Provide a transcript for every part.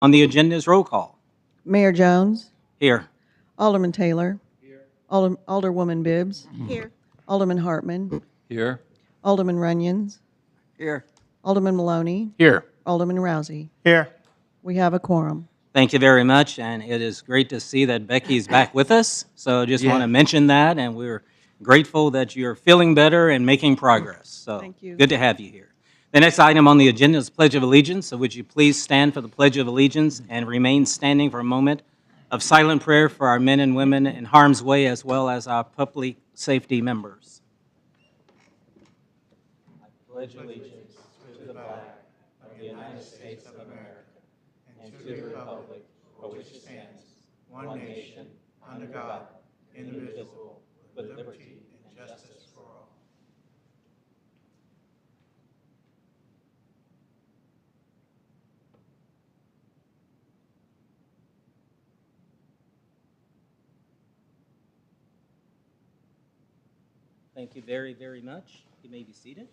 On the agenda is roll call. Mayor Jones, Here. Alderman Taylor, Alderwoman Bibbs, Here. Alderman Hartman, Here. Alderman Runyon, Here. Alderman Maloney, Here. Alderman Rousey. Here. We have a quorum. Thank you very much, and it is great to see that Becky's back with us. So just want Yeah. to mention that, and we're grateful that you're feeling better and making progress. So Thank you. good to have you here. The next item on the agenda is Pledge of Allegiance. So would you please stand for the Pledge of Allegiance and remain standing for a moment of silent prayer for our men and women in harm's way as well as our public safety members. I pledge allegiance to the flag of the United States of America and to the republic for which it stands, one nation, under God, indivisible, with liberty and justice for all. Thank you very, very much. You may be seated.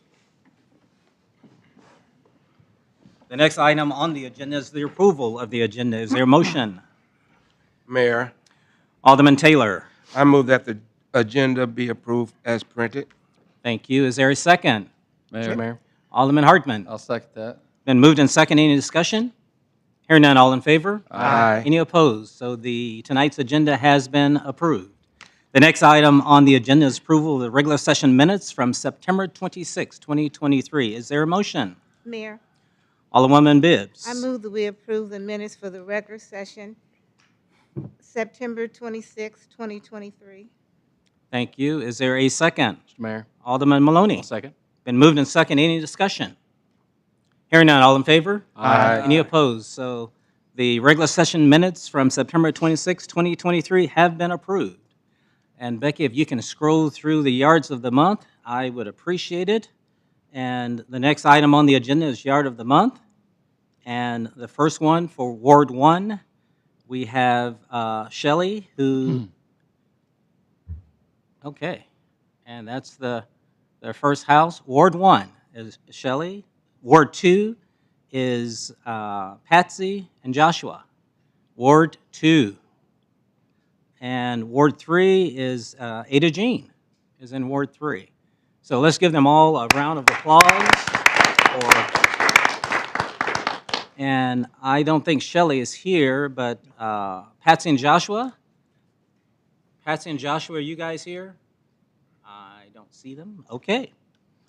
The next item on the agenda is the approval of the agenda. Is there a motion? Mayor, Alderman Taylor. I move that the agenda be approved as printed. Thank you. Is there a second? Mayor. Alderman Hartman. I'll second that. Been moved and seconded. Any discussion? Hearing none, all in favor? Aye. Any opposed? So tonight's agenda has been approved. The next item on the agenda is approval of the regular session minutes from September 26, 2023. Is there a motion? Mayor, Alderwoman Bibbs. I move that we approve the minutes for the regular session, September 26, 2023. Thank you. Is there a second? Mr. Mayor. Alderman Maloney. I'll second. Been moved and seconded. Any discussion? Hearing none, all in favor? Aye. Any opposed? So the regular session minutes from September 26, 2023 have been approved. And Becky, if you can scroll through the yards of the month, I would appreciate it. And the next item on the agenda is yard of the month. And the first one for Ward 1, we have Shelley, who, okay, and that's their first house. Ward 1 is Shelley. Ward 2 is Patsy and Joshua. Ward 2. And Ward 3 is Ada Jean, is in Ward 3. So let's give them all a round of applause. And I don't think Shelley is here, but Patsy and Joshua? Patsy and Joshua, are you guys here? I don't see them. Okay.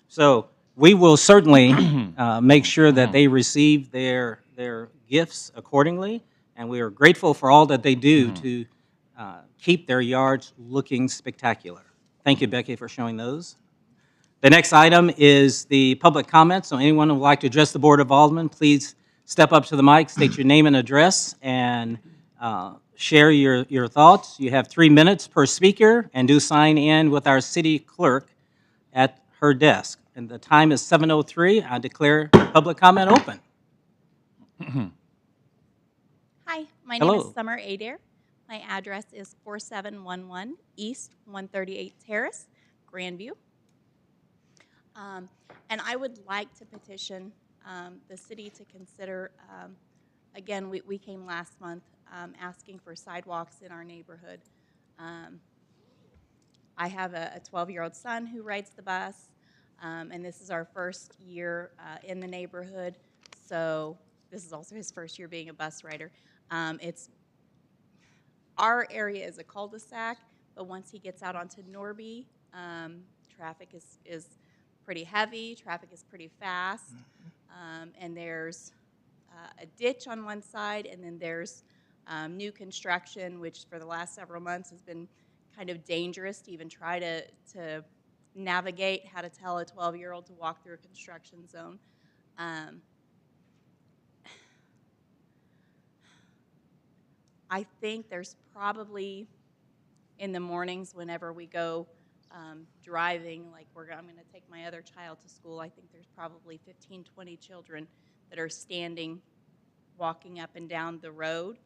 So we will certainly make sure that they receive their gifts accordingly, and we are grateful for all that they do to keep their yards looking spectacular. Thank you, Becky, for showing those. The next item is the public comments. So anyone who would like to address the Board of Aldermen, please step up to the mic, state your name and address, and share your thoughts. You have 3 minutes per speaker, and do sign in with our city clerk at her desk. And the time is 7:03. I declare public comment open. Hi, my name Hello. is Summer Adair. My address is 4711 East 138 Terrace, Grandview. And I would like to petition the city to consider, again, we came last month asking for sidewalks in our neighborhood. I have a 12-year-old son who rides the bus, and this is our first year in the neighborhood, so this is also his first year being a bus rider. Our area is a cul-de-sac, but once he gets out onto Norby, traffic is pretty heavy, traffic is pretty fast, and there's a ditch on one side, and then there's new construction, which for the last several months has been kind of dangerous to even try to navigate how to tell a 12-year-old to walk through a construction zone. I think there's probably, in the mornings whenever we go driving, like I'm going to take my other child to school, I think there's probably 15, 20 children that are standing, walking up and down the road.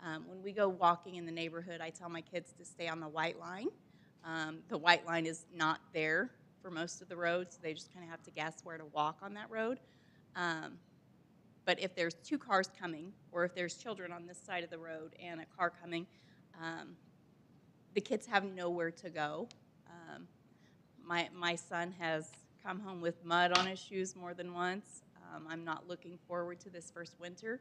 When we go walking in the neighborhood, I tell my kids to stay on the white line. The white line is not there for most of the road, so they just kind of have to guess where to walk on that road. But if there's two cars coming, or if there's children on this side of the road and a car coming, the kids have nowhere to go. My son has come home with mud on his shoes more than once. I'm not looking forward to this first winter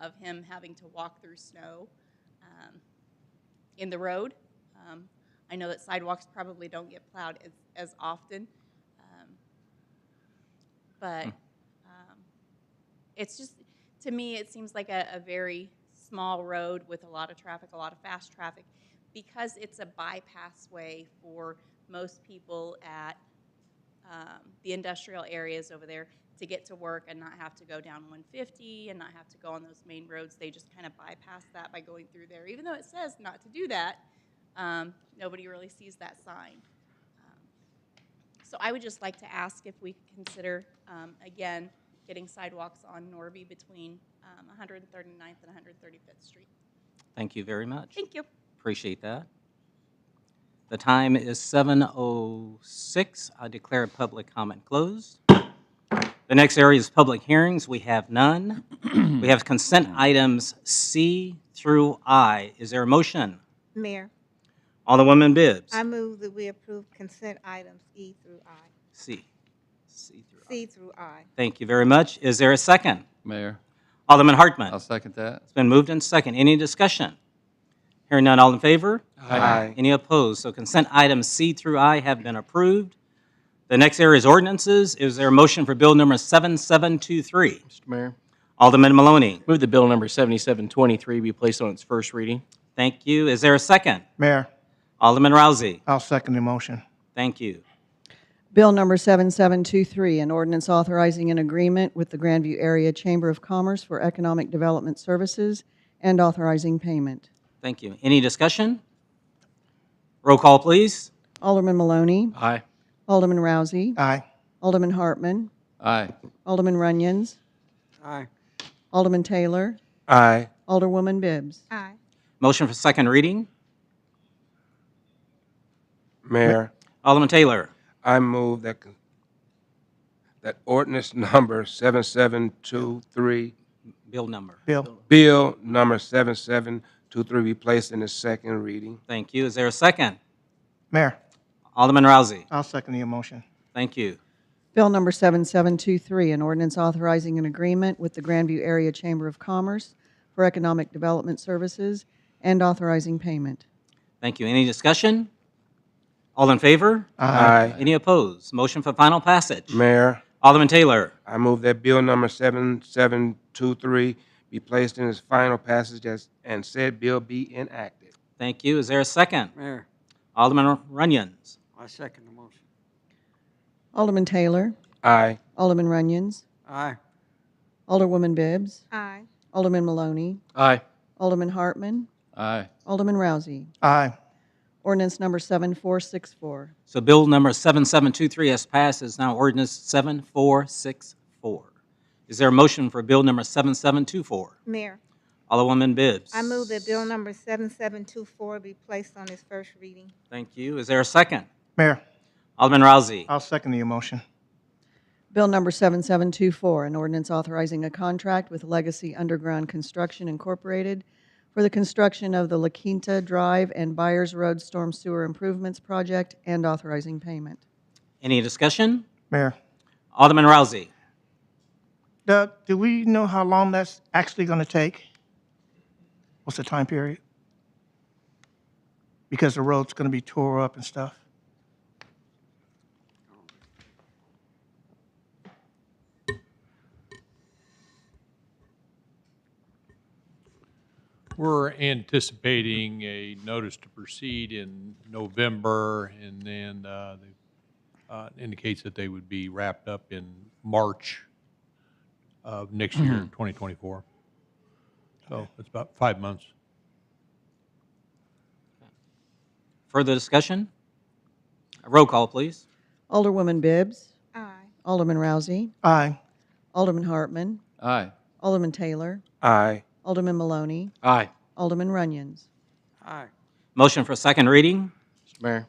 of him having to walk through snow in the road. I know that sidewalks probably don't get plowed as often, but it's just, to me, it seems like a very small road with a lot of traffic, a lot of fast traffic, because it's a bypass way for most people at the industrial areas over there to get to work and not have to go down 150 and not have to go on those main roads. They just kind of bypass that by going through there. Even though it says not to do that, nobody really sees that sign. So I would just like to ask if we could consider, again, getting sidewalks on Norby between 139th and 135th Street. Thank you very much. Thank you. Appreciate that. The time is 7:06. I declare public comment closed. The next area is public hearings. We have none. We have consent items C through I. Is there a motion? Mayor, Alderwoman Bibbs. I move that we approve consent items E through I. C. C through I. C through I. Thank you very much. Is there a second? Mayor, Alderman Hartman. I'll second that. It's been moved and second. Any discussion? Hearing none, all in favor? Aye. Any opposed? So consent items C through I have been approved. The next area is ordinances. Is there a motion for bill number 7723? Mr. Mayor, Alderman Maloney. move the bill number 7723 be placed on its first reading. Thank you. Is there a second? Mayor, Alderman Rousey. I'll second the motion. Thank you. Bill number 7723, an ordinance authorizing an agreement with the Grandview Area Chamber of Commerce for Economic Development Services and authorizing payment. Thank you. Any discussion? Roll call, please. Alderman Maloney, Aye. Alderman Rousey, Aye. Alderman Hartman, Aye. Alderman Runyon, Aye. Alderman Taylor, Aye. Alderwoman Bibbs. Aye. Motion for second reading. Mayor, Alderman Taylor. I move that ordinance number 7723, Bill number. Bill. bill number 7723 be placed in the second reading. Thank you. Is there a second? Mayor, Alderman Rousey. I'll second the motion. Thank you. Bill number 7723, an ordinance authorizing an agreement with the Grandview Area Chamber of Commerce for Economic Development Services and authorizing payment. Thank you. Any discussion? All in favor? Aye. Any opposed? Motion for final passage. Mayor, Alderman Taylor. I move that bill number 7723 be placed in its final passage and said bill be enacted. Thank you. Is there a second? Mayor, Alderman Runyons. I second the motion. Alderman Taylor, Aye. Alderman Runyons, Aye. Alderwoman Bibbs, Aye. Alderman Maloney, Aye. Alderman Hartman, Aye. Alderman Rousey. Aye. Ordinance number 7464. So bill number 7723 has passed. Is now ordinance 7464. Is there a motion for bill number 7724? Mayor, Alderwoman Bibbs. I move that bill number 7724 be placed on its first reading. Thank you. Is there a second? Mayor, Alderman Rousey. I'll second the motion. Bill number 7724, an ordinance authorizing a contract with Legacy Underground Construction Incorporated for the construction of the La Quinta Drive and Byers Road Storm Sewer Improvements Project and authorizing payment. Any discussion? Mayor, Alderman Rousey. Doug, do we know how long that's actually going to take? What's the time period? Because the road's going to be tore up and stuff. We're anticipating a notice to proceed in November, and then indicates that they would be wrapped up in March of next year, 2024. So it's about 5 months. Further discussion? Roll call, please. Alderwoman Bibbs, Aye. Alderman Rousey, Aye. Alderman Hartman, Aye. Alderman Taylor, Aye. Alderman Maloney, Aye. Alderman Runyons. Aye. Motion for second reading. Mr. Mayor,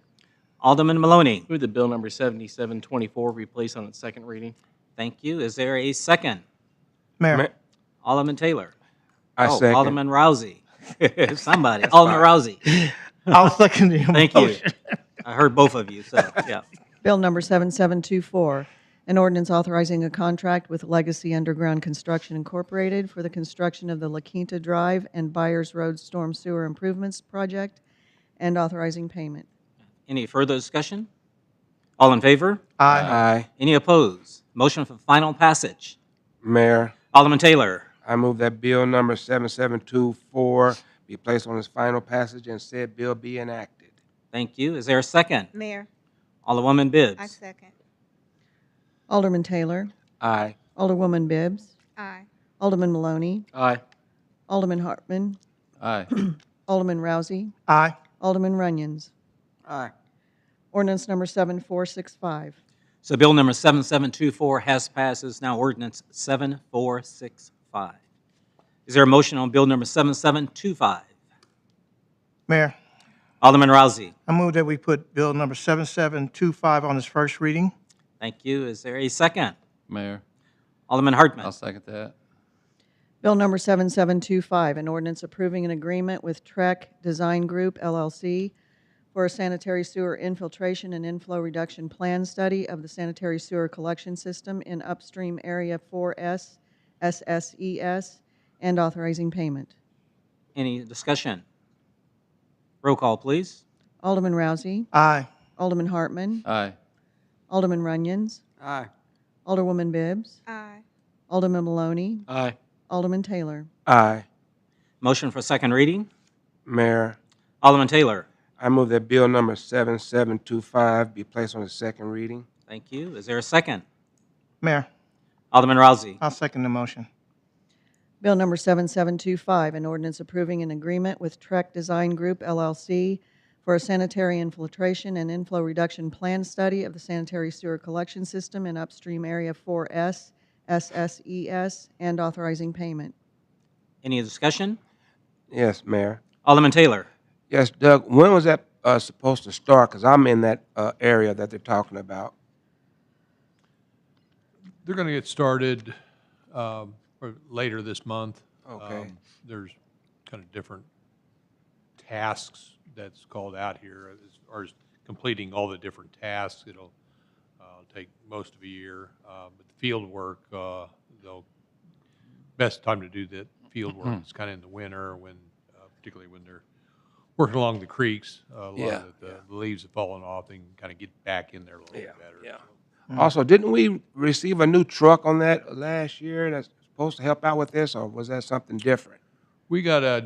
Alderman Maloney. move the bill number 7724 be placed on its second reading. Thank you. Is there a second? Mayor. Ma- Alderman Taylor. I Oh, second. Alderman Rousey. Somebody. Alderman Rousey. I'll second the Thank you. motion. I heard both of you, so, yeah. Bill number 7724, an ordinance authorizing a contract with Legacy Underground Construction Incorporated for the construction of the La Quinta Drive and Byers Road Storm Sewer Improvements Project and authorizing payment. Any further discussion? All in favor? Aye. Aye. Any opposed? Motion for final passage. Mayor, Alderman Taylor. I move that bill number 7724 be placed on its final passage and said bill be enacted. Thank you. Is there a second? Mayor, Alderwoman Bibbs. I second. Alderman Taylor. Aye. Alderwoman Bibbs. Aye. Alderman Maloney. Aye. Alderman Hartman. Aye. Alderman Rousey. Aye. Alderman Runyon. Aye. Ordinance number 7465. So bill number 7724 has passed. It's now ordinance 7465. Is there a motion on bill number 7725? Mayor, Alderman Rousey. I move that we put bill number 7725 on its first reading. Thank you. Is there a second? Mayor, Alderman Hartman. I'll second that. Bill number 7725, an ordinance approving an agreement with Trek Design Group, LLC, for a sanitary sewer infiltration and inflow reduction plan study of the sanitary sewer collection system in upstream area 4S, SSES, and authorizing payment. Any discussion? Roll call, please. Alderman Rousey. Aye. Alderman Hartman. Aye. Alderman Runyon. Aye. Alderwoman Bibbs. Aye. Alderman Maloney. Aye. Alderman Taylor. Aye. Motion for second reading. Mayor, Alderman Taylor. I move that bill number 7725 be placed on its second reading. Thank you. Is there a second? Mayor, Alderman Rousey. I'll second the motion. Bill number 7725, an ordinance approving an agreement with Trek Design Group, LLC, for a sanitary infiltration and inflow reduction plan study of the sanitary sewer collection system in upstream area 4S, SSES, and authorizing payment. Any discussion? Yes, Mayor. Alderman Taylor. Yes, Doug, when was that supposed to start? Because I'm in that area that they're talking about. They're going to get started or later this month. Okay. There's kind of different tasks that's called out here as far as completing all the different tasks. It'll take most of a year. But the field work, best time to do that field work is kind of in the winter when, particularly when they're working along the creeks. A lot Yeah, of the leaves have fallen off. They can kind of get back in there a little bit better. Yeah. So. Also, didn't we receive a new truck on that last year that's supposed to help out with this, or was that something different? We got a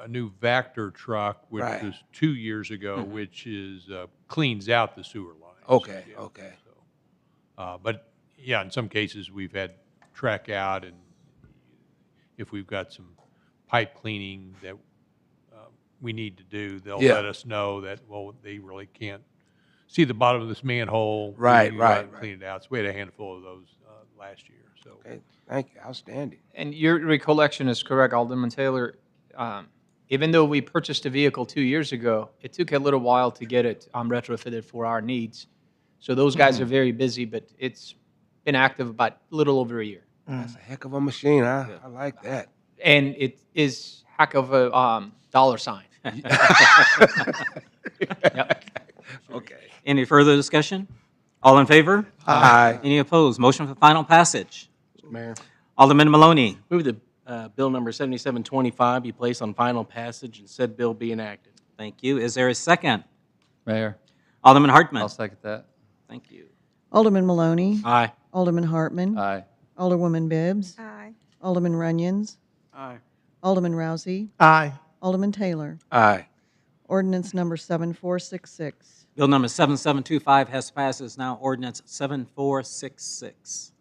new Vector truck, which Right. was 2 years ago, which is cleans out the sewer lines. Okay, Yeah, okay. so, but yeah, in some cases we've had track out, and if we've got some pipe cleaning that we need to do, they'll Yeah. let us know that they really can't see the bottom of this manhole. Right, We go out right, and right. Clean it out. So we had a handful of those last year. So. Okay, thank you. Outstanding. And your recollection is correct, Alderman Taylor. Even though we purchased a vehicle 2 years ago, it took a little while to get it retrofitted for our needs. So those guys are very busy, but it's been active about a little over a year. That's a heck of a machine. I like that. And it is heck of a dollar sign. Yep. Okay. Any further discussion? All in favor? Aye. Any opposed? Motion for final passage. Mr. Mayor, Alderman Maloney. move that bill number 7725 be placed on final passage and said bill be enacted. Thank you. Is there a second? Mayor, Alderman Hartman. I'll second that. Thank you. Alderman Maloney. Aye. Alderman Hartman. Aye. Alderwoman Bibbs. Aye. Alderman Runyon. Aye. Alderman Rousey. Aye. Alderman Taylor. Aye. Ordinance number 7466. Bill number 7725 has passed. It's now ordinance 7466.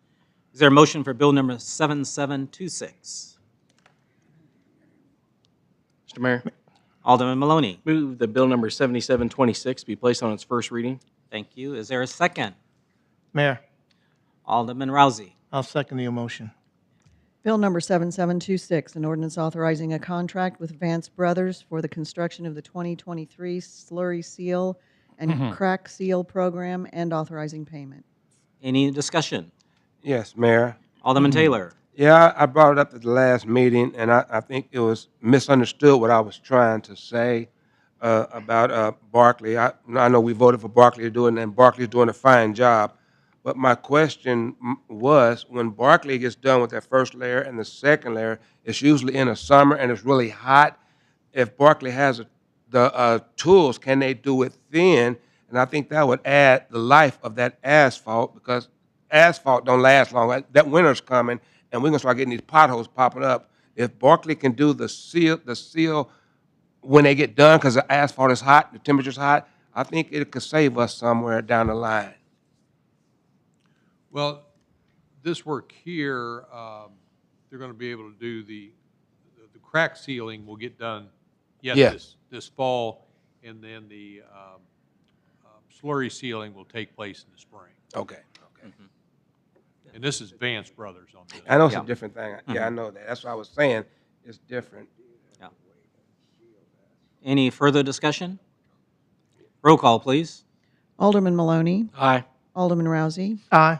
Is there a motion for bill number 7726? Mr. Mayor, Alderman Maloney. move that bill number 7726 be placed on its first reading. Thank you. Is there a second? Mayor, Alderman Rousey. I'll second the motion. Bill number 7726, an ordinance authorizing a contract with Vance Brothers for the construction of the 2023 slurry seal and crack seal program and authorizing payment. Any discussion? Yes, Mayor. Alderman Taylor. Yeah, I brought it up at the last meeting, and I think it was misunderstood what I was trying to say about Barkley. I know we voted for Barkley to do it, and Barkley's doing a fine job. But my question was, when Barkley gets done with that first layer and the second layer, it's usually in the summer and it's really hot. If Barkley has the tools, can they do it then? And I think that would add the life of that asphalt, because asphalt don't last long. That winter's coming, and we're gonna start getting these potholes popping up. If Barkley can do the seal when they get done, because the asphalt is hot, the temperature's hot, I think it could save us somewhere down the line. Well, this work here, they're going to be able to do the crack sealing will get done, yes, Yeah. this fall, and then the slurry sealing will take place in the spring. Okay. And this is Vance Brothers on this. I know it's Yeah. a different thing. Yeah, I know that. That's what I was saying. It's different. Yeah. Any further discussion? Roll call, please. Alderman Maloney, Aye. Alderman Rousey, Aye.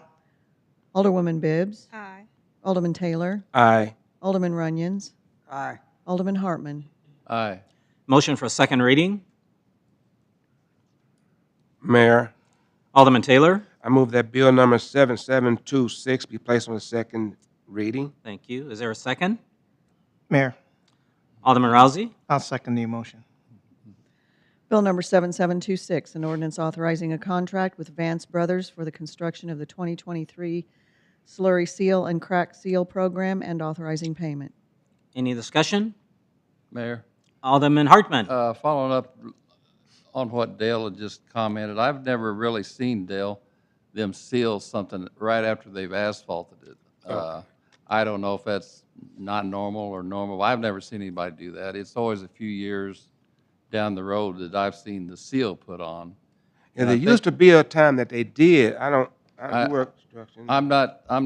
Alderwoman Bibbs, Aye. Alderman Taylor, Aye. Alderman Runyon, Aye. Alderman Hartman. Aye. Motion for second reading. Mayor, Alderman Taylor. I move that bill number 7726 be placed on the second reading. Thank you. Is there a second? Mayor, Alderman Rousey. I'll second the motion. Bill number 7726, an ordinance authorizing a contract with Vance Brothers for the construction of the 2023 slurry seal and crack seal program and authorizing payment. Any discussion? Mayor, Alderman Hartman. following up on what Dale had just commented, I've never really seen them seal something right after they've asphalted it. I don't know if that's not normal or normal. I've never seen anybody do that. It's always a few years down the road that I've seen the seal put on. Yeah, And there I used to be a time that they did. I work construction. I'm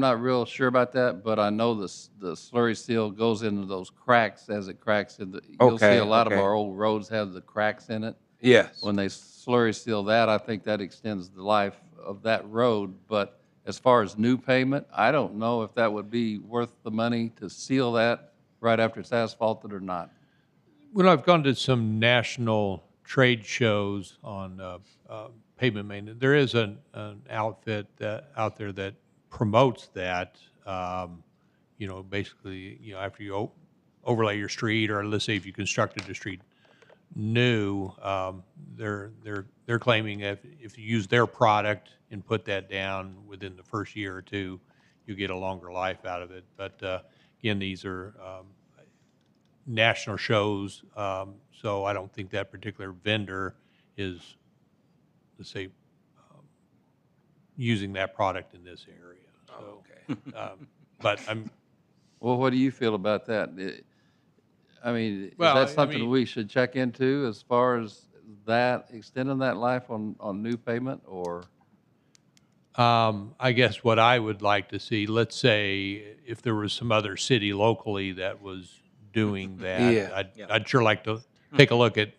not real sure about that, but I know the slurry seal goes into those cracks as it cracks in the. You'll see Okay, a lot of okay. our old roads have the cracks in it. Yes. When they slurry seal that, I think that extends the life of that road. But as far as new pavement, I don't know if that would be worth the money to seal that right after it's asphalted or not. Well, I've gone to some national trade shows on pavement maintenance. There is an outfit out there that promotes that. Basically, after you overlay your street, or let's say if you constructed the street new, they're claiming if you use their product and put that down within the first year or two, you get a longer life out of it. But again, these are national shows, so I don't think that particular vendor is, let's say, using that product in this area. So, but I'm. Well, what do you feel about that? I mean, is Well, that I something mean- we should check into as far as that, extending that life on new pavement, or? I guess what I would like to see, let's say, if there was some other city locally that was doing that, Yeah. I'd sure like to take a look at,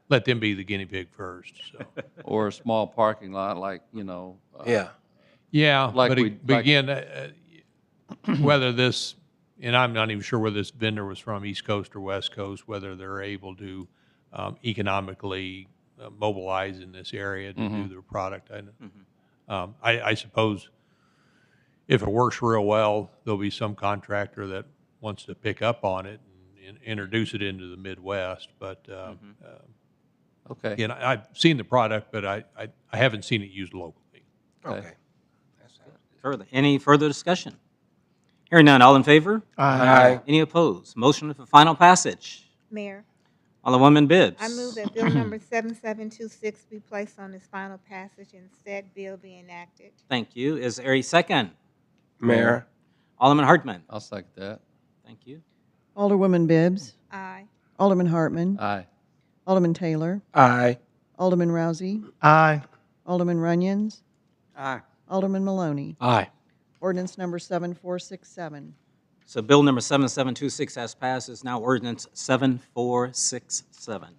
let them be the guinea pig first. So. Or a small parking lot, like, Yeah. Yeah, Like but, we- but like- again, whether this, and I'm not even sure whether this vendor was from East Coast or West Coast, whether they're able to economically mobilize in this area to do their product. I suppose if it works real well, there'll be some contractor that wants to pick up on it and introduce it into the Midwest. But Okay. again, I've seen the product, but I haven't seen it used locally. Okay. Any further discussion? Hearing none, all in favor? Aye. Any opposed? Motion for final passage. Mayor, Alderwoman Bibbs. I move that bill number 7726 be placed on its final passage and said bill be enacted. Thank you. Is there a second? Mayor, Alderman Hartman. I'll second that. Thank you. Alderwoman Bibbs, Aye. Alderman Hartman, Aye. Alderman Taylor, aye. Alderman Rousey, Aye. Alderman Runyon, Aye. Alderman Maloney. Aye. Ordinance number 7467. So bill number 7726 has passed. It's now ordinance 7467.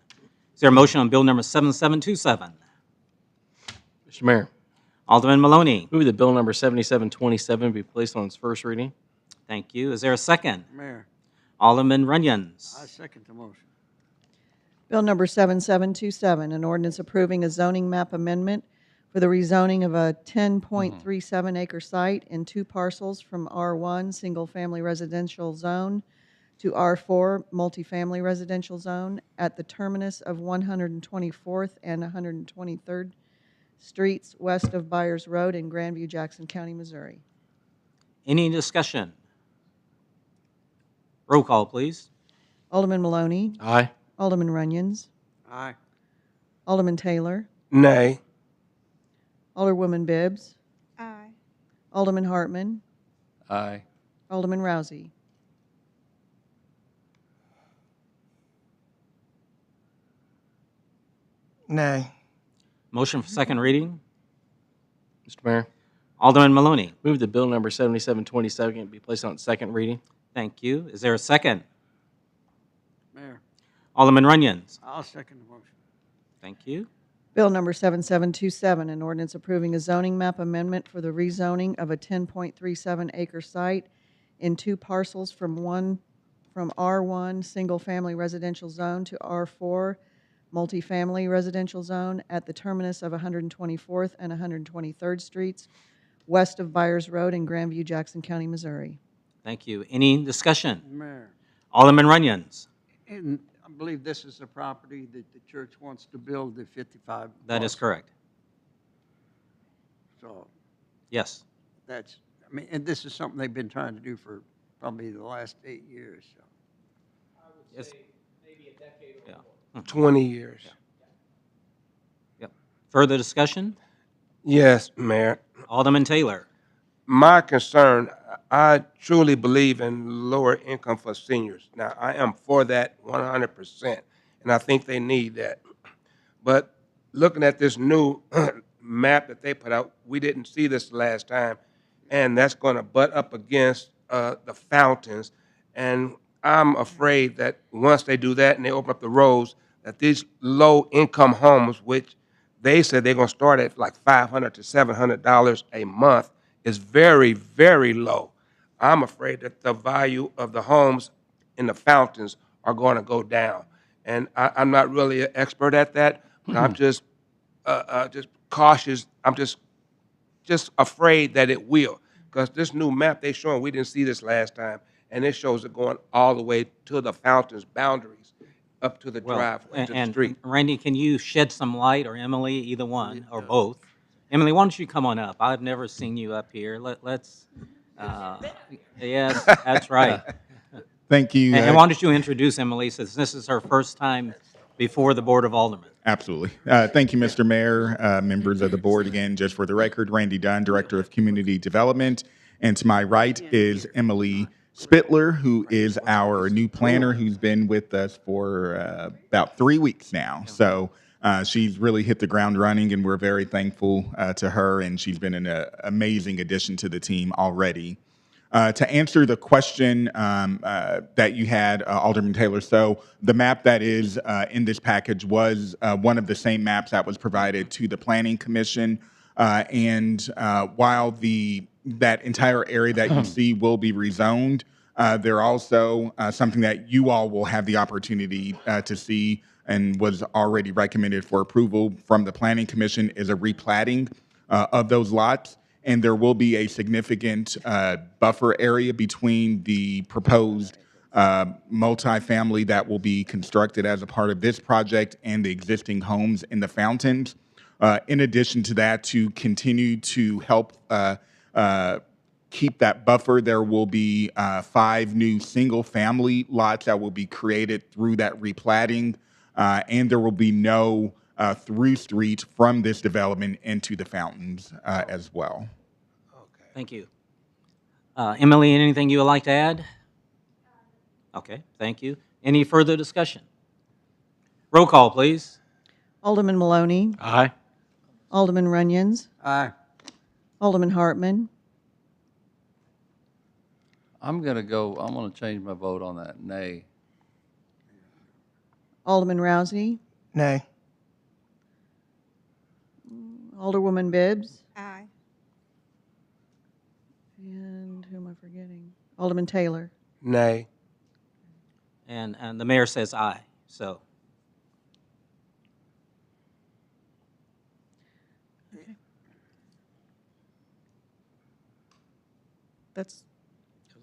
Is there a motion on bill number 7727? Mr. Mayor, Alderman Maloney. move that bill number 7727 be placed on its first reading. Thank you. Is there a second? Mayor, Alderman Runyons. I second the motion. Bill number 7727, an ordinance approving a zoning map amendment for the rezoning of a 10.37 acre site in 2 parcels from R1 Single Family Residential Zone to R4 Multifamily Residential Zone at the terminus of 124th and 123rd Streets west of Byers Road in Grandview, Jackson County, Missouri. Any discussion? Roll call, please. Alderman Maloney. Aye. Alderman Runyons. Aye. Alderman Taylor. Nay. Alderwoman Bibbs. Aye. Alderman Hartman. Aye. Alderman Rousey. Nay. Motion for second reading. Mr. Mayor, Alderman Maloney. move that bill number 7727 be placed on its second reading. Thank you. Is there a second? Mayor, Alderman Runyons. I'll second the motion. Thank you. Bill number 7727, an ordinance approving a zoning map amendment for the rezoning of a 10.37 acre site in 2 parcels from R1 Single Family Residential Zone to R4 Multifamily Residential Zone at the terminus of 124th and 123rd Streets west of Byers Road in Grandview, Jackson County, Missouri. Thank you. Any discussion? Mayor, Alderman Runyons. and I believe this is the property that the church wants to build the 55. That is plus. correct. So Yes. that's, I mean, and this is something they've been trying to do for probably the last 8 years, so. Yes. 20 years. Yep. Further discussion? Yes, Mayor. Alderman Taylor. My concern, I truly believe in lower income for seniors. Now, I am for that 100%, and I think they need that. But looking at this new map that they put out, we didn't see this last time, and that's going to butt up against the fountains. And I'm afraid that once they do that and they open up the roads, that these low-income homes, which they said they're going to start at like $500 to $700 a month, is very, very low. I'm afraid that the value of the homes in the fountains are going to go down. And I'm not really an expert at that, but I'm just cautious. I'm just afraid that it will. Because this new map they showing, we didn't see this last time, and it shows it going all the way to the fountain's boundaries, up to the driveway, to the street. Randy, can you shed some light, or Emily, either one, or both? Emily, why don't you come on up? I've never seen you up here. Let's, yes, that's right. Thank you. And why don't you introduce Emily, since this is her first time before the Board of Aldermen? Absolutely. Thank you, Mr. Mayor, members of the board. Again, just for the record, Randy Dunn, Director of Community Development. And to my right is Emily Spittler, who is our new planner, who's been with us for about 3 weeks now. So she's really hit the ground running, and we're very thankful to her, and she's been an amazing addition to the team already. To answer the question that you had, Alderman Taylor, so the map that is in this package was one of the same maps that was provided to the Planning Commission. And while that entire area that you see will be rezoned, there also something that you all will have the opportunity to see and was already recommended for approval from the Planning Commission is a replatting of those lots. And there will be a significant buffer area between the proposed multifamily that will be constructed as a part of this project and the existing homes in the fountains. In addition to that, to continue to help keep that buffer, there will be 5 new single-family lots that will be created through that replatting, and there will be no through street from this development into the fountains as well. Thank you. Emily, anything you would like to add? Okay, thank you. Any further discussion? Roll call, please. Alderman Maloney. Aye. Alderman Runyons. Aye. Alderman Hartman. I'm going to change my vote on that, nay. Alderman Rousey. Nay. Alderwoman Bibbs. Aye. And who am I forgetting? Alderman Taylor. Nay. And the mayor says aye, so. That's,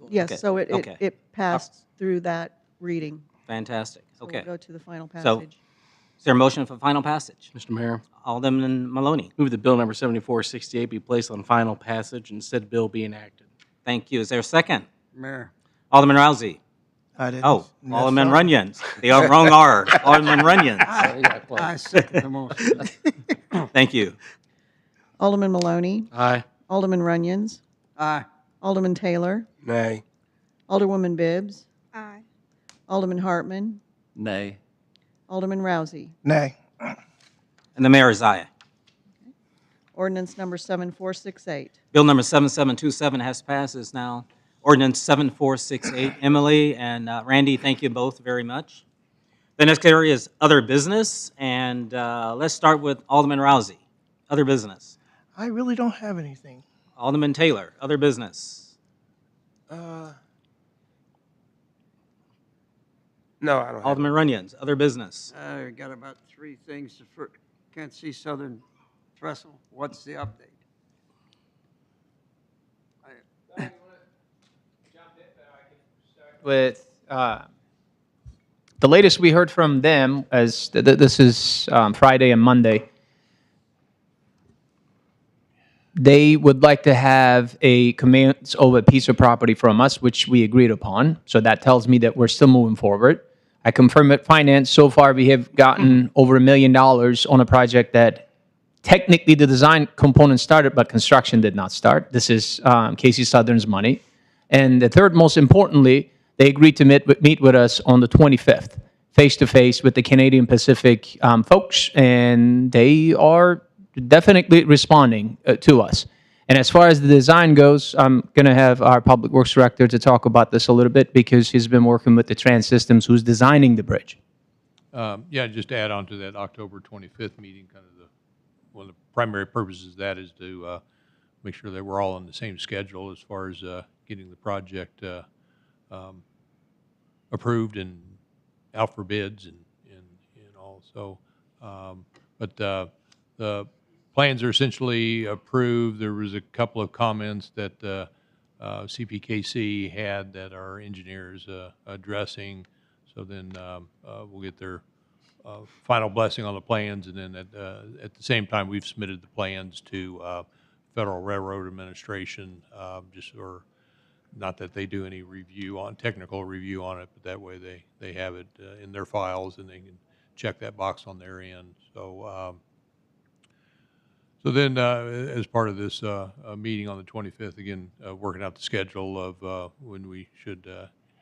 yes, Okay, so it okay. passed through that reading. Fantastic, So okay. we'll go to the final So- passage. Is there a motion for final passage? Mr. Mayor, Alderman Maloney. move that bill number 7468 be placed on final passage and said bill be enacted. Thank you. Is there a second? Mayor, Alderman Rousey. I didn't. Oh, that's Alderman all. Runyons. The wrong R. Alderman Runyons. I second the motion. Thank you. Alderman Maloney. Aye. Alderman Runyons. Aye. Alderman Taylor. Nay. Alderwoman Bibbs. Aye. Alderman Hartman. Nay. Alderman Rousey. Nay. And the mayor is aye. Ordinance number 7468. Bill number 7727 has passed. Is now ordinance 7468. Emily and Randy, thank you both very much. The next area is other business, and let's start with Alderman Rousey. Other business. I really don't have anything. Alderman Taylor, other business. No, I don't have. Alderman Runyons, other business. I got about 3 things. Can't see Southern Trestle. What's the update? With the latest we heard from them, as this is Friday and Monday, they would like to have a commence over a piece of property from us, which we agreed upon. So that tells me that we're still moving forward. I confirm at finance, so far we have gotten over $1 million on a project that technically the design component started, but construction did not start. This is Casey Southern's money. And the third, most importantly, they agreed to meet with us on the 25th, face-to-face with the Canadian Pacific folks, and they are definitely responding to us. And as far as the design goes, I'm going to have our Public Works Director to talk about this a little bit because he's been working with the Trans Systems who's designing the bridge. Yeah, just to add on to that October 25th meeting, kind of one of the primary purposes of that is to make sure that we're all on the same schedule as far as getting the project approved and out for bids and all. So, but the plans are essentially approved. There was a couple of comments that CPKC had that our engineers addressing. So then we'll get their final blessing on the plans, and then at the same time, we've submitted the plans to Federal Railroad Administration, not that they do any technical review on it, but that way they have it in their files and they can check that box on their end. So then, as part of this meeting on the 25th, again, working out the schedule of when we should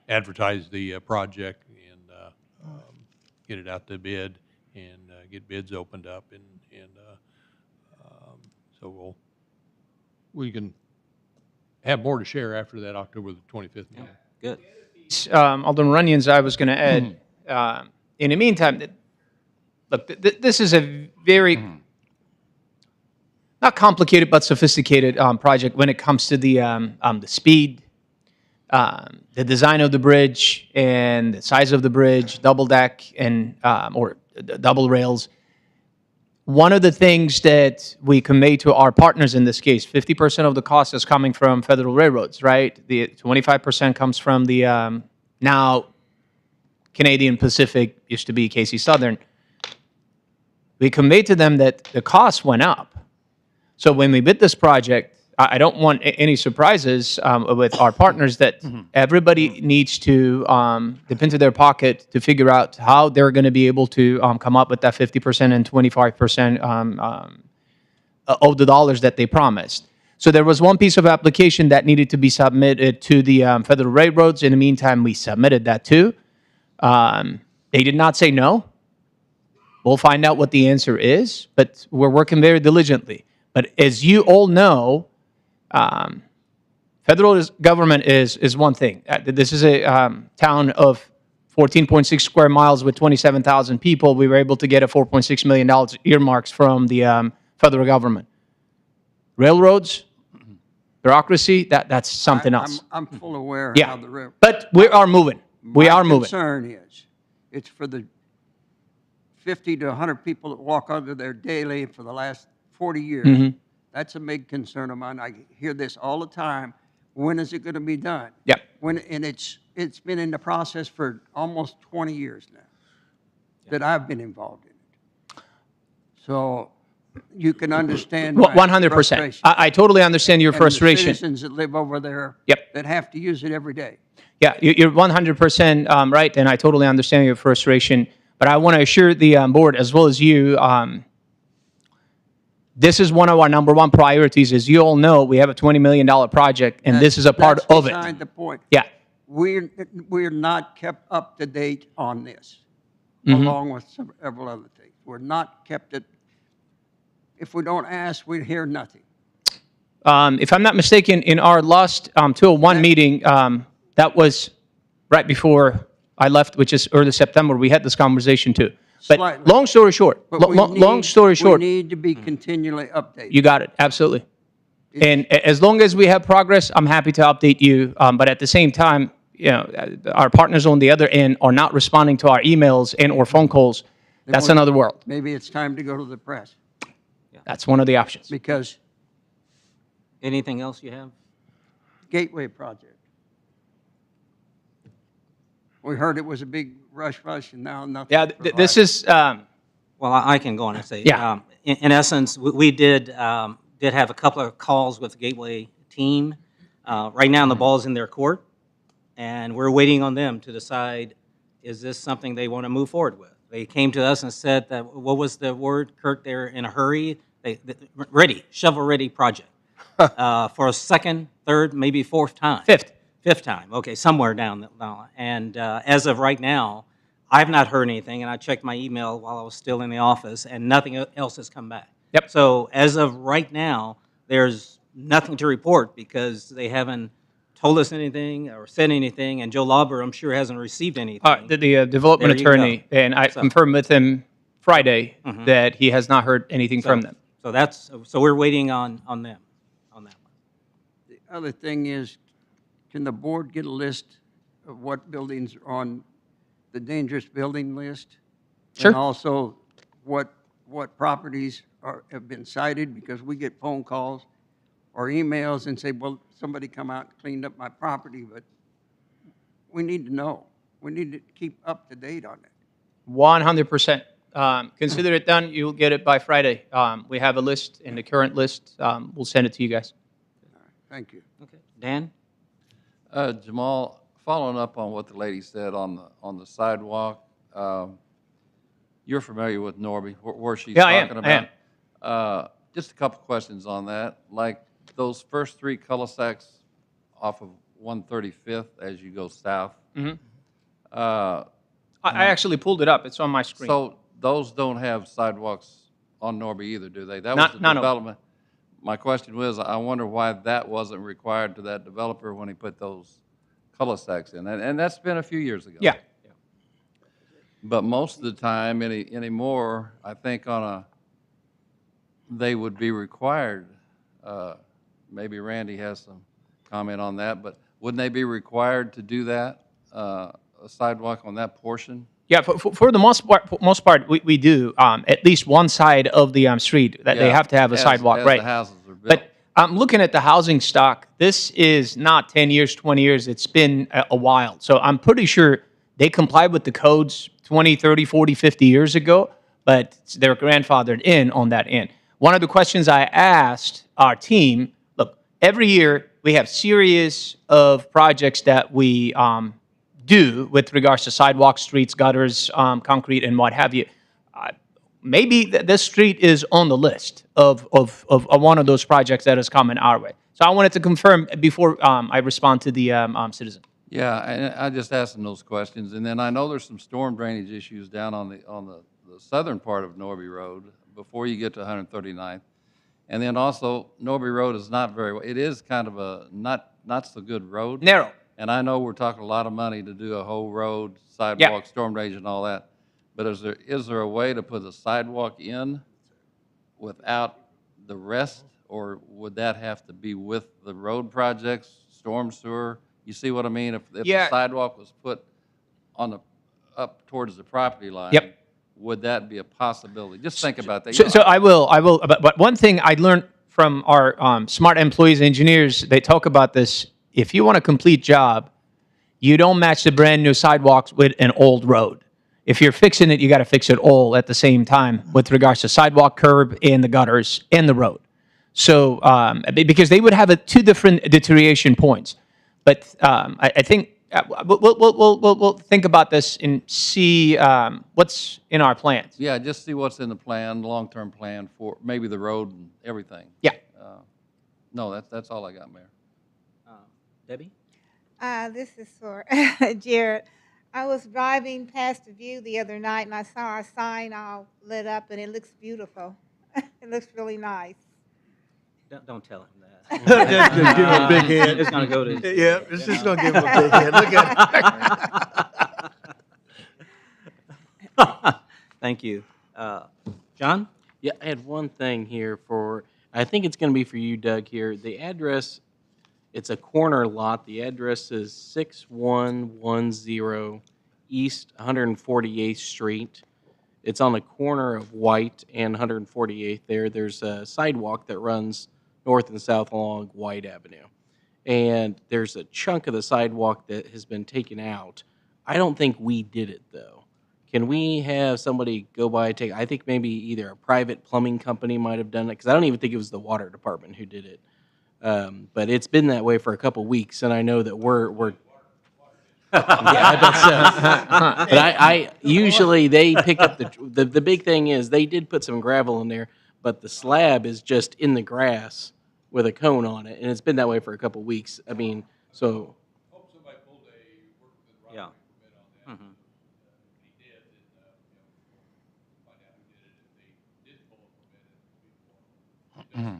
advertise the project and get it out to bid and get bids opened up, and so we can have more to share after that October the 25th meeting. Good. Alderman Runyons, I was going to add, in the meantime, look, this is a very, not complicated, but sophisticated project when it comes to the speed, the design of the bridge, and the size of the bridge, double deck, and or double rails. One of the things that we convey to our partners in this case, 50% of the cost is coming from Federal Railroads, right? The 25% comes from the now Canadian Pacific, used to be Casey Southern. We conveyed to them that the cost went up. So when we bid this project, I don't want any surprises with our partners that everybody needs to dip into their pocket to figure out how they're going to be able to come up with that 50% and 25% of the dollars that they promised. So there was one piece of application that needed to be submitted to the Federal Railroads. In the meantime, we submitted that too. They did not say no. We'll find out what the answer is, but we're working very diligently. But as you all know, federal government is one thing. This is a town of 14.6 square miles with 27,000 people. We were able to get a $4.6 million earmarks from the federal government. Railroads, bureaucracy, that's something else. I'm full aware Yeah. how the river. But we are moving. We are My moving. concern is, it's for the 50 to 100 people that walk under there daily for the last 40 years. Mhm. That's a big concern of mine. I hear this all the time. When is it going to be done? Yep. And it's been in the process for almost 20 years now that I've been involved in it. So you can understand my 100%. frustration. I totally understand your And frustration. the citizens that live over there Yep. that have to use it every day. Yeah, you're 100% right, and I totally understand your frustration. But I want to assure the board as well as you, this is one of our number one priorities. As you all know, we have a $20 million project, and this is a part That's of it. beside the point. Yeah. We're not kept up to date on this, Mhm. along with several other things. We're not kept it. If we don't ask, we hear nothing. If I'm not mistaken, in our last 201 meeting, that was right before I left, which is early September, we had this conversation too. But Slightly. long story short, But we long need- story short, We need to be continually updated. you got it, absolutely. And as long as we have progress, I'm happy to update you. But at the same time, you know, our partners on the other end are not responding to our emails and or phone calls. That's another world. Maybe it's time to go to the press, That's one of the options. because Anything else you have? Gateway project. We heard it was a big rush, and now nothing. Yeah, for the this last- is, Well, I can go on and say, Yeah. in essence, we did have a couple of calls with the Gateway team. Right now, the ball's in their court, and we're waiting on them to decide, is this something they want to move forward with? They came to us and said that, what was the word, Kirk? They're in a hurry. Ready, shovel-ready project for a second, third, maybe fourth time. Fifth time, okay, somewhere down the line. And as of right now, I've not heard anything, and I checked my email while I was still in the office, and nothing else has come back. Yep. So as of right now, there's nothing to report because they haven't told us anything or said anything, and Joe Lauber, I'm sure, hasn't received anything. the development There you go. attorney, and I So- confirmed with him Friday Mhm. that he has not heard anything from them. So we're waiting on them, on that one. The other thing is, can the board get a list of what buildings are on the dangerous building list? Sure. And also, what properties have been cited, because we get phone calls or emails and say, well, somebody come out and cleaned up my property, but we need to know. We need to keep up to date on it. 100%. Consider it done. You'll get it by Friday. We have a list, and the current list, we'll send it to you guys. Thank you. Okay. Dan? Jamal, following up on what the lady said on the sidewalk, you're familiar with Norby, where she's Yeah, I am. talking I am. about. Just a couple questions on that. Like those first three cul-de-sacs off of 135th as you go south. Mhm. Uh, I actually pulled it up. It's on my screen. So those don't have sidewalks on Norby either, do they? That Not- was the none of them. development. My question was, I wonder why that wasn't required to that developer when he put those cul-de-sacs in. And that's been a few years ago. Yeah. But most of the time anymore, I think they would be required, maybe Randy has some comment on that, but wouldn't they be required to do that, a sidewalk on that portion? Yeah, for the most part, we do. At least one side of the street that they Yeah, have to have a as- sidewalk, as right? the houses are built. But I'm looking at the housing stock. This is not 10 years, 20 years. It's been a while. So I'm pretty sure they complied with the codes 20, 30, 40, 50 years ago, but they're grandfathered in on that end. One of the questions I asked our team, look, every year we have series of projects that we do with regards to sidewalks, streets, gutters, concrete, and what have you. Maybe this street is on the list of one of those projects that is coming our way. So I wanted to confirm before I respond to the citizen. Yeah, and I just asked them those questions, and then I know there's some storm drainage issues down on the southern part of Norby Road before you get to 139th, and then also Norby Road is not very. It is kind of a not so good road. Narrow. And I know we're talking a lot of money to do a whole road, sidewalk, storm drainage, and all that, but is there a way to put a sidewalk in without the rest or would that have to be with the road projects, storm sewer? You see what I mean? If the Yeah. sidewalk was put on the, up towards the property line. Yep. Would that be a possibility? Just think about that. So I will. But one thing I learned from our smart employees, engineers, they talk about this. If you want a complete job, you don't match the brand new sidewalks with an old road. If you're fixing it, you got to fix it all at the same time with regards to sidewalk, curb, and the gutters and the road. So because they would have two different deterioration points. But I think we'll think about this and see what's in our plans. Yeah, just see what's in the plan, long-term plan for maybe the road and everything. Yeah. No, that's all I got, Mayor. Debbie? This is for Jared. I was driving past the View the other night, and I saw our sign all lit up, and it looks beautiful. It looks really nice. Don't tell him that. Just give him a big head. It's going to go to... Yeah, it's just going to give him a big head. Look at it. Thank you. John? Yeah, I had one thing here for, I think it's going to be for you, Doug, here. The address, it's a corner lot. The address is 6110 East 148th Street. It's on the corner of White and 148th there. There's a sidewalk that runs north and south along White Avenue. And there's a chunk of the sidewalk that has been taken out. I don't think we did it, though. Can we have somebody go by and take, I think maybe either a private plumbing company might have done it, because I don't even think it was the water department who did it. But it's been that way for a couple weeks, and I know that we're yeah, I bet so. But I usually they pick up the big thing is they did put some gravel in there, but the slab is just in the grass with a cone on it, and it's been that way for a couple weeks. I mean, so. Yeah. Mm-hmm.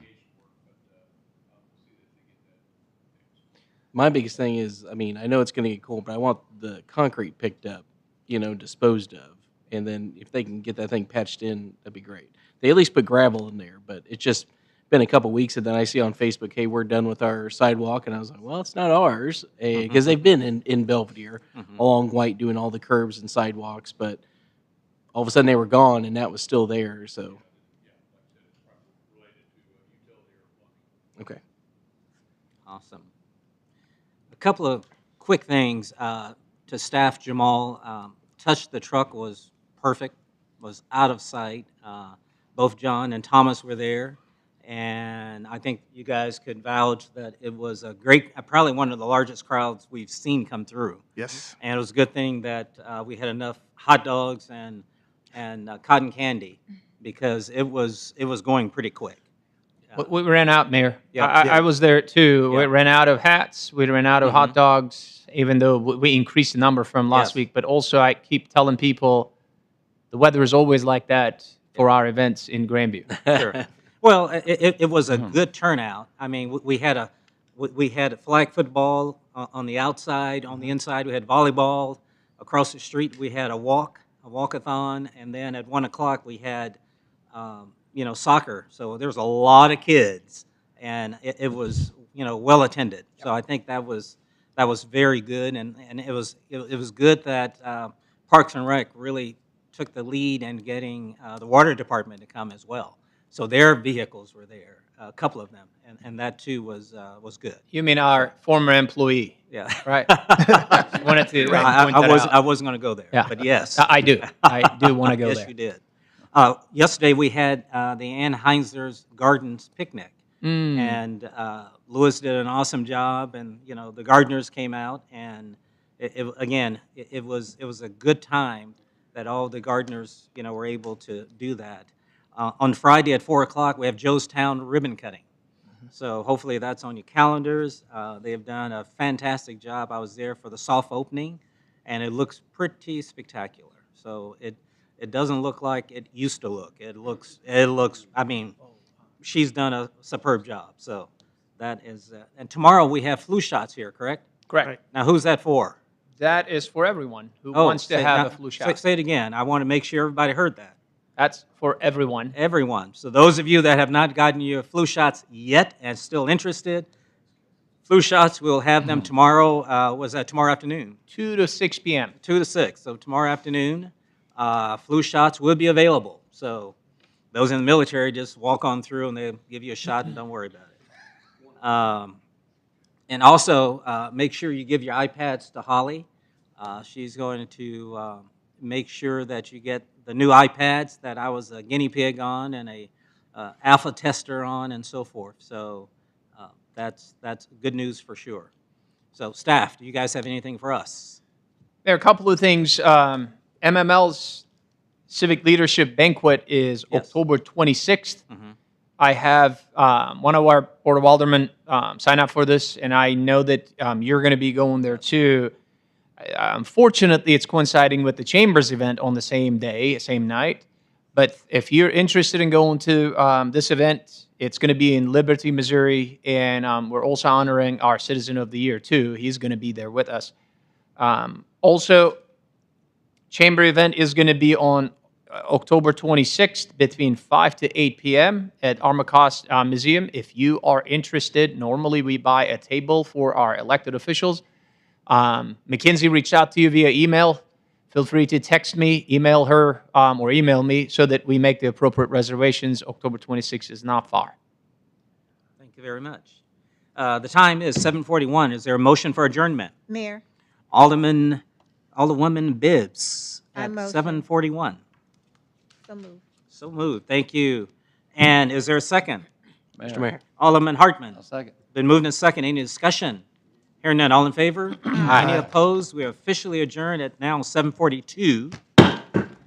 My biggest thing is, I mean, I know it's going to get cold, but I want the concrete picked up, disposed of. And then if they can get that thing patched in, that'd be great. They at least put gravel in there, but it's just been a couple weeks, and then I see on Facebook, hey, we're done with our sidewalk. And I was like, well, it's not ours, because they've been in Belvedere along White doing all the curbs and sidewalks, but all of a sudden they were gone, and that was still there, so. Okay. Awesome. A couple of quick things to staff. Jamal, touch the truck was perfect, was out of sight. Both John and Thomas were there, and I think you guys could vouch that it was a great, probably one of the largest crowds we've seen come through. Yes. And it was a good thing that we had enough hot dogs and cotton candy, because it was going pretty quick. We ran out, Mayor. Yeah. I was there too. Yeah. We ran out of hats. We ran out of hot dogs, even though we increased the number from last week. But also, I keep telling people the weather is always like that for our events in Grandview. Sure. Well, it was a good turnout. I mean, we had flag football on the outside. On the inside, we had volleyball. Across the street, we had a walkathon, and then at 1 o'clock, we had soccer. So there was a lot of kids, and it was well attended. So I think that was very good, and it was good that Parks and Rec really took the lead in getting the water department to come as well. So their vehicles were there, a couple of them, and that too was good. You mean our former employee? Yeah. Right. Wanted to point I that wasn't out. going to go there. Yeah. But yes, I do. I do want to go yes, there. you did. Yesterday we had the Ann Heinzler's Gardens picnic, and Louis did an awesome job, and the gardeners came out, and it was a good time that all the gardeners were able to do that. On Friday at 4 o'clock we have Joestown ribbon cutting, so hopefully that's on your calendars. They have done a fantastic job. I was there for the soft opening, and it looks pretty spectacular. So it doesn't look like it used to look. It looks. I mean, she's done a superb job. So that is. And tomorrow we have flu shots here, correct? Correct. Right. Now, who's that for? That is for everyone who wants to have a flu shot. Say it again. I want to make sure everybody heard that. That's for everyone. Everyone. So those of you that have not gotten your flu shots yet and still interested, flu shots, we'll have them tomorrow. Was that tomorrow afternoon? 2 to 6 p.m. 2 to 6. So tomorrow afternoon, flu shots will be available. So those in the military, just walk on through and they'll give you a shot and don't worry about it. And also, make sure you give your iPads to Holly. She's going to make sure that you get the new iPads that I was a guinea pig on and a alpha tester on and so forth. So that's good news for sure. So staff, do you guys have anything for us? There are a couple of things. MML's Civic Leadership Banquet is Yes. October 26th. Mm-hmm. I have one of our Board of Aldermen sign up for this, and I know that you're going to be going there too. Unfortunately, it's coinciding with the Chambers event on the same day, same night. But if you're interested in going to this event, it's going to be in Liberty, Missouri, and we're also honoring our Citizen of the Year too. He's going to be there with us. Also, Chamber event is going to be on October 26th between 5 to 8 p.m. at Armacost Museum. If you are interested, normally we buy a table for our elected officials. Mackenzie reached out to you via email. Feel free to text me, email her, or email me so that we make the appropriate reservations. October 26th is not far. Thank you very much. The time is 7:41. Is there a motion for adjournment? Mayor, Alderwoman Bibbs I at motion. 7:41. so moved. So moved. Thank you. And is there a second? Mr. Mayor. Alderman Hartman. I'll second. Been moved and second. Any discussion? Hearing none. All in favor? Any opposed? We are officially adjourned at now 7:42.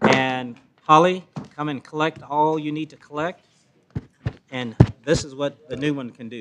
And Holly, come and collect all you need to collect. And this is what the new one can do.